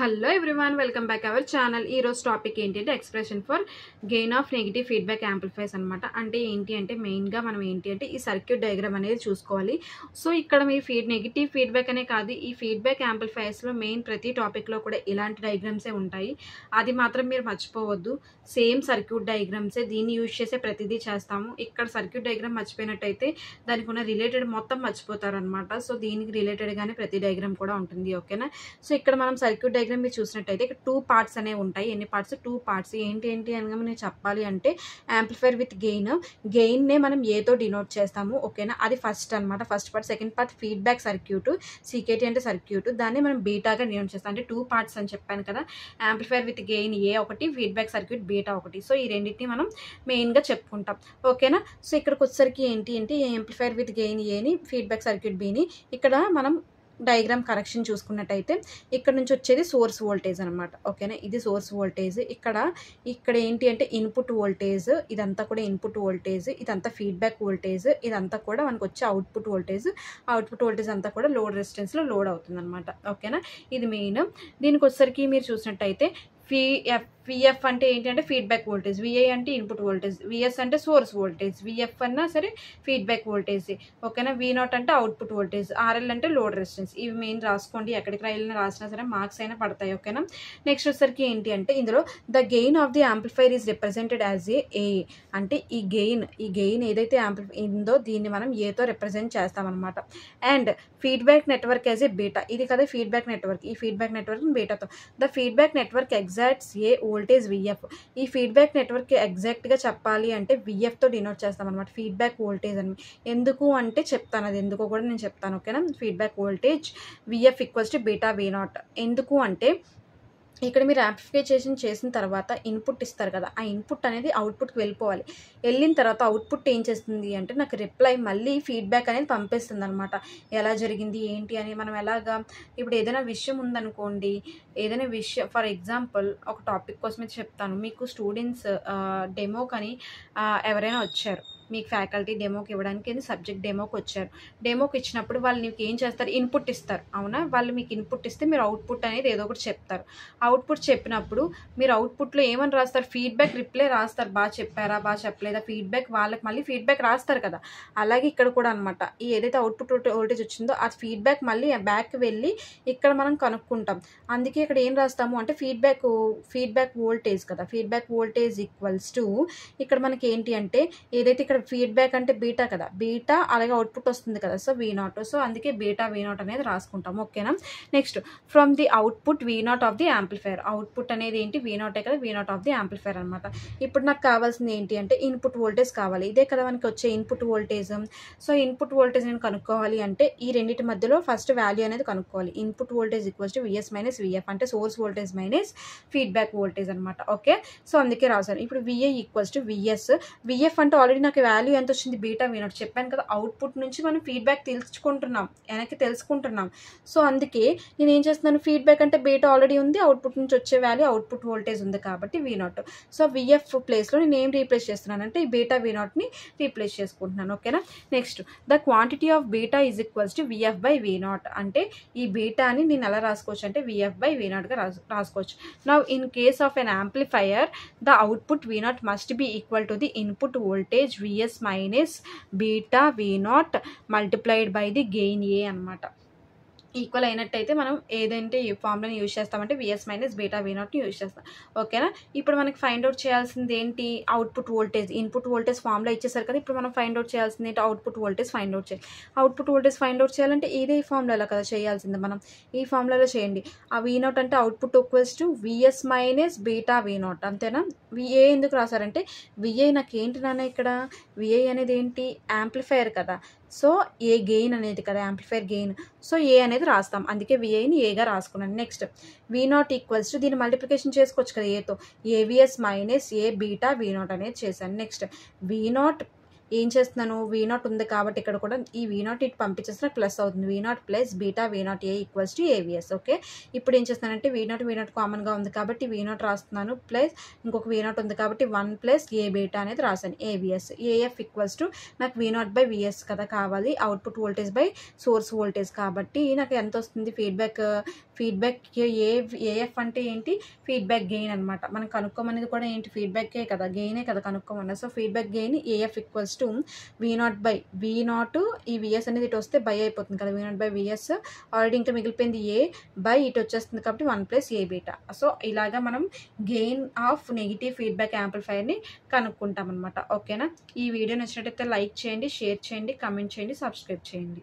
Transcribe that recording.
Hello everyone welcome back our channel. ఈ రోజు topic ఏంటంటే expression for gain of negative feedback amplifiers అనమాట. అంటే ఏంటి అంటే మెయిన్గా మనం ఏంటి అంటే ఈ సర్క్యూట్ డయాగ్రామ్ అనేది చూసుకోవాలి. సో ఇక్కడ మీ నెగిటివ్ ఫీడ్బ్యాక్ అనే కాదు, ఈ ఫీడ్బ్యాక్ యాంప్లిఫైర్స్లో మెయిన్ ప్రతి టాపిక్లో కూడా ఇలాంటి డయాగ్రామ్సే ఉంటాయి. అది మాత్రం మీరు మర్చిపోవద్దు. సేమ్ సర్క్యూట్ డయాగ్రామ్సే, దీన్ని యూజ్ చేసే ప్రతిదీ చేస్తాము. ఇక్కడ సర్క్యూట్ డయాగ్రామ్ మర్చిపోయినట్టయితే దానికి ఉన్న రిలేటెడ్ మొత్తం మర్చిపోతారనమాట. సో దీనికి రిలేటెడ్గానే ప్రతి డయాగ్రామ్ కూడా ఉంటుంది. ఓకేనా? సో ఇక్కడ మనం సర్క్యూట్ డయాగ్రామ్ మీరు చూసినట్టయితే ఇక్కడ 2 పార్ట్స్ అనేవి ఉంటాయి. ఎన్ని పార్ట్స్? 2 పార్ట్స్. ఏంటి అనగా నేను చెప్పాలి అంటే యాంప్లిఫైర్ విత్ గెయిన్ నే మనం ఏతో డినోట్ చేస్తాము. ఓకేనా? అది ఫస్ట్ అనమాట, first part. Second part feedback circuit, CKT అంటే సర్క్యూట్, దాన్ని మనం బీటాగా డినోట్ చేస్తాం. అంటే 2 పార్ట్స్ అని చెప్పాను కదా. యాంప్లిఫైర్ విత్ గెయిన్ ఏ ఒకటి, ఫీడ్బ్యాక్ సర్క్యూట్ బీటా ఒకటి. సో ఈ రెండింటిని మనం మెయిన్గా చెప్పుకుంటాం. ఓకేనా? సో ఇక్కడికి వచ్చేసరికి ఏంటి అంటే యాంప్లిఫైర్ విత్ గెయిన్ ఏని, ఫీడ్బ్యాక్ సర్క్యూట్ బీని ఇక్కడ మనం డయాగ్రామ్ కరెక్షన్ చూసుకున్నట్టయితే ఇక్కడ నుంచి వచ్చేది సోర్స్ వోల్టేజ్ అనమాట. ఓకేనా? ఇది సోర్స్ వోల్టేజ్. ఇక్కడ ఏంటి అంటే ఇన్పుట్ వోల్టేజ్, ఇదంతా కూడా ఇన్పుట్ వోల్టేజ్, ఇదంతా ఫీడ్బ్యాక్ వోల్టేజ్, ఇదంతా కూడా మనకు వచ్చే అవుట్పుట్ వోల్టేజ్ అంతా కూడా లోడ్ రెసిస్టెన్స్లో లోడ్ అవుతుంది అనమాట. ఓకేనా? ఇది మెయిన్. దీనికి వచ్చేసరికి మీరు చూసినట్టయితే విఎఫ్ అంటే ఏంటి అంటే ఫీడ్బ్యాక్ వోల్టేజ్, విఐ అంటే ఇన్పుట్ వోల్టేజ్, విఎస్ అంటే సోర్స్ వోల్టేజ్, విఎఫ్ అన్నా సరే ఫీడ్బ్యాక్ వోల్టేజ్. ఓకేనా? V0 అంటే అవుట్పుట్ వోల్టేజ్, ఆర్ఎల్ అంటే లోడ్ రెసిస్టెన్స్. ఇవి మెయిన్ రాసుకోండి, ఎక్కడికి రాసినా సరే మార్క్స్ అయినా పడతాయి. ఓకేనా? నెక్స్ట్ వచ్చేసరికి ఏంటి అంటే ఇందులో the gain of the amplifier is represented as a. అంటే ఈ గెయిన్ ఏదైతే ఉందో దీన్ని మనం ఏతో రిప్రజెంట్ చేస్తామన్నమాట. And feedback network as a beta. ఇది కదా ఫీడ్బ్యాక్ నెట్వర్క్, ఈ ఫీడ్బ్యాక్ నెట్వర్క్ బీటాతో. The feedback network extracts a voltage VF. ఈ ఫీడ్బ్యాక్ నెట్వర్క్ ఎగ్జాక్ట్గా చెప్పాలి అంటే విఎఫ్తో డినోట్ చేస్తాం అనమాట, ఫీడ్బ్యాక్ వోల్టేజ్ అని. ఎందుకు అంటే చెప్తాను, అది ఎందుకో కూడా నేను చెప్తాను. ఓకేనా? Feedback voltage VF equals to beta V0. ఎందుకు అంటే ఇక్కడ మీరు యాంప్లిఫికేషన్ చేసిన తర్వాత ఇన్పుట్ ఇస్తారు కదా, ఆ ఇన్పుట్ అనేది అవుట్పుట్కి వెళ్ళిన తర్వాత అవుట్పుట్ ఏం చేస్తుంది అంటే నాకు రిప్లై మళ్ళీ ఫీడ్బ్యాక్ అనేది పంపిస్తుంది అనమాట. ఎలా జరిగింది ఏంటి అని. మనం ఎలాగా ఇప్పుడు ఏదైనా విషయం ఉందనుకోండి, ఏదైనా విషయం ఫర్ ఎగ్జాంపుల్ ఒక టాపిక్ కోసమే చెప్తాను. మీకు స్టూడెంట్స్ డెమోకని ఎవరైనా వచ్చారు, మీకు ఫ్యాకల్టీ డెమోకి ఇవ్వడానికి సబ్జెక్ట్ డెమోకి వచ్చారు. డెమోకి ఇచ్చినప్పుడు వాళ్ళు మీకు ఏం చేస్తారు? ఇన్పుట్ ఇస్తారు. అవునా? వాళ్ళు మీకు ఇన్పుట్ ఇస్తే మీరు అవుట్పుట్ అనేది ఏదో ఒకటి చెప్తారు. అవుట్పుట్ చెప్పినప్పుడు మీరు అవుట్పుట్లో ఏమని రాస్తారు? ఫీడ్బ్యాక్ రిప్లై రాస్తారు. బాగా చెప్పారా, బాగా చెప్పలేదా, ఫీడ్బ్యాక్ వాళ్ళకి మళ్ళీ ఫీడ్బ్యాక్ రాస్తారు కదా. అలాగే ఇక్కడ కూడా అనమాట, ఈ ఏదైతే అవుట్పుట్ వోల్టేజ్ వచ్చిందో ఆ ఫీడ్బ్యాక్ మళ్ళీ బ్యాక్ వెళ్ళి ఇక్కడ మనం కనుక్కుంటాం. అందుకే ఇక్కడ ఏం రాస్తాము అంటే ఫీడ్బ్యాక్ వోల్టేజ్ కదా, ఫీడ్బ్యాక్ వోల్టేజ్ ఈక్వల్స్ టు ఇక్కడ మనకి ఏంటి అంటే ఏదైతే ఇక్కడ ఫీడ్బ్యాక్ అంటే బీటా కదా, బీటా అలాగే అవుట్పుట్ వస్తుంది కదా, సో V0. సో అందుకే బీటా V0 అనేది రాసుకుంటాం. ఓకేనా? Next from the output V0 of the amplifier. Output అనేది ఏంటి? V0 కదా, V0 ఆఫ్ ది యాంప్లిఫైర్ అనమాట. ఇప్పుడు నాకు కావాల్సింది ఏంటి అంటే ఇన్పుట్ వోల్టేజ్ కావాలి. ఇదే కదా మనకి వచ్చే input voltage. So input voltage నేను కనుక్కోవాలి అంటే ఈ రెండింటి మధ్యలో ఫస్ట్ వాల్యూ అనేది కనుక్కోవాలి. Input voltage equals to VS minus VF, అంటే source voltage minus feedback voltage అనమాట. ఓకే? సో అందుకే రాశాను. ఇప్పుడు VA equals to VS. VF అంటే ఆల్రెడీ నాకు వాల్యూ ఎంత వచ్చింది? Beta V0. చెప్పాను కదా, అవుట్పుట్ నుంచి మనం ఫీడ్బ్యాక్ తెలుసుకుంటున్నాం. సో అందుకే నేను ఏం చేస్తున్నాను, ఫీడ్బ్యాక్ అంటే బీటా ఆల్రెడీ ఉంది, అవుట్పుట్ నుంచి వచ్చే వాల్యూ అవుట్పుట్ వోల్టేజ్ ఉంది కాబట్టి V0. సో VF ప్లేస్లో నేను ఏం రీప్లేస్ చేస్తున్నాను అంటే ఈ బీటా V0ని రీప్లేస్ చేసుకుంటున్నాను. ఓకేనా? Next the quantity of beta is equals to VF by V0. అంటే ఈ బీటాని నేను ఎలా రాసుకోవచ్చు అంటే VF బై V0గా రాసుకోవచ్చు. Now in case of an amplifier the output V0 must be equal to the input voltage VS minus beta V0 multiplied by the gain A అనమాట. Equal అయినట్టయితే మనం ఏదంటే ఈ ఫార్ములాని యూజ్ చేస్తామంటే VS మైనస్ బీటా V0ని యూజ్ చేస్తాం. ఓకేనా? ఇప్పుడు మనకి ఫైండ్ అవుట్ చేయాల్సింది ఏంటి? Output voltage. Input voltage formula ఇచ్చేసారు కదా, ఇప్పుడు మనం ఫైండ్ అవుట్ చేయాల్సింది ఏంటి? అవుట్పుట్ వోల్టేజ్ ఫైండ్ అవుట్ చేయాలి. అవుట్పుట్ వోల్టేజ్ ఫైండ్ అవుట్ చేయాలంటే ఇదే ఫార్ములాలో కదా చేయాల్సింది. మనం ఈ ఫార్ములాలో చేయండి. ఆ V0 అంటే output equals to VS minus beta V0. అంతేనా? VA ఎందుకు రాశారంటే VA నాకు ఏంటి నాన్న, ఇక్కడ VA అనేది ఏంటి? యాంప్లిఫైయర్ కదా, సో ఏ గెయిన్ అనేది కదా యాంప్లిఫైర్ గెయిన్. సో ఏ అనేది రాస్తాం, అందుకే VAని ఏగా రాసుకున్నాను. నెక్స్ట్ V0 ఈక్వల్స్ టు దీన్ని మల్టిప్లికేషన్ చేసుకోవచ్చు కదా ఏతో, AVS minus A beta V0 అనేది చేశాను. నెక్స్ట్ V0 ఏం చేస్తున్నాను, V0 ఉంది కాబట్టి ఇక్కడ కూడా ఈ V0 ఇటు పంపించేస్తే ప్లస్ అవుతుంది. V0 plus beta V0 A equals to AVS. Okay, ఇప్పుడు ఏం చేస్తున్నానంటే V0 కామన్గా ఉంది కాబట్టి V0 రాస్తున్నాను, ప్లస్ ఇంకొక V0 ఉంది కాబట్టి 1 ప్లస్ ఏ బీటా అనేది రాశాను AVS. AF ఈక్వల్స్ టు నాకు V0/VS కదా కావాలి, output voltage by source voltage కాబట్టి నాకు ఎంత వస్తుంది, ఫీడ్బ్యాక్ AF అంటే ఏంటి, ఫీడ్బ్యాక్ గెయిన్ అనమాట. మనం కనుక్కోమనేది కూడా ఏంటి, ఫీడ్బ్యాకే కదా, గెయినే కదా కనుక్కోమన్నది. So feedback gain AF equals to V0 ఈ VS అనేది ఇటు వస్తే బై అయిపోతుంది కదా, V0/VS. ఆల్రెడీ ఇంకా మిగిలిపోయింది A బై ఇటు వచ్చేస్తుంది కాబట్టి 1 ప్లస్ ఏ బీటా. సో ఇలాగా మనం గెయిన్ ఆఫ్ నెగిటివ్ ఫీడ్బ్యాక్ యాంప్లిఫైర్ని కనుక్కుంటాం అనమాట. ఓకేనా, ఈ వీడియో నచ్చినట్టయితే లైక్ చేయండి, షేర్ చేయండి, కమెంట్ చేయండి, సబ్స్క్రైబ్ చేయండి.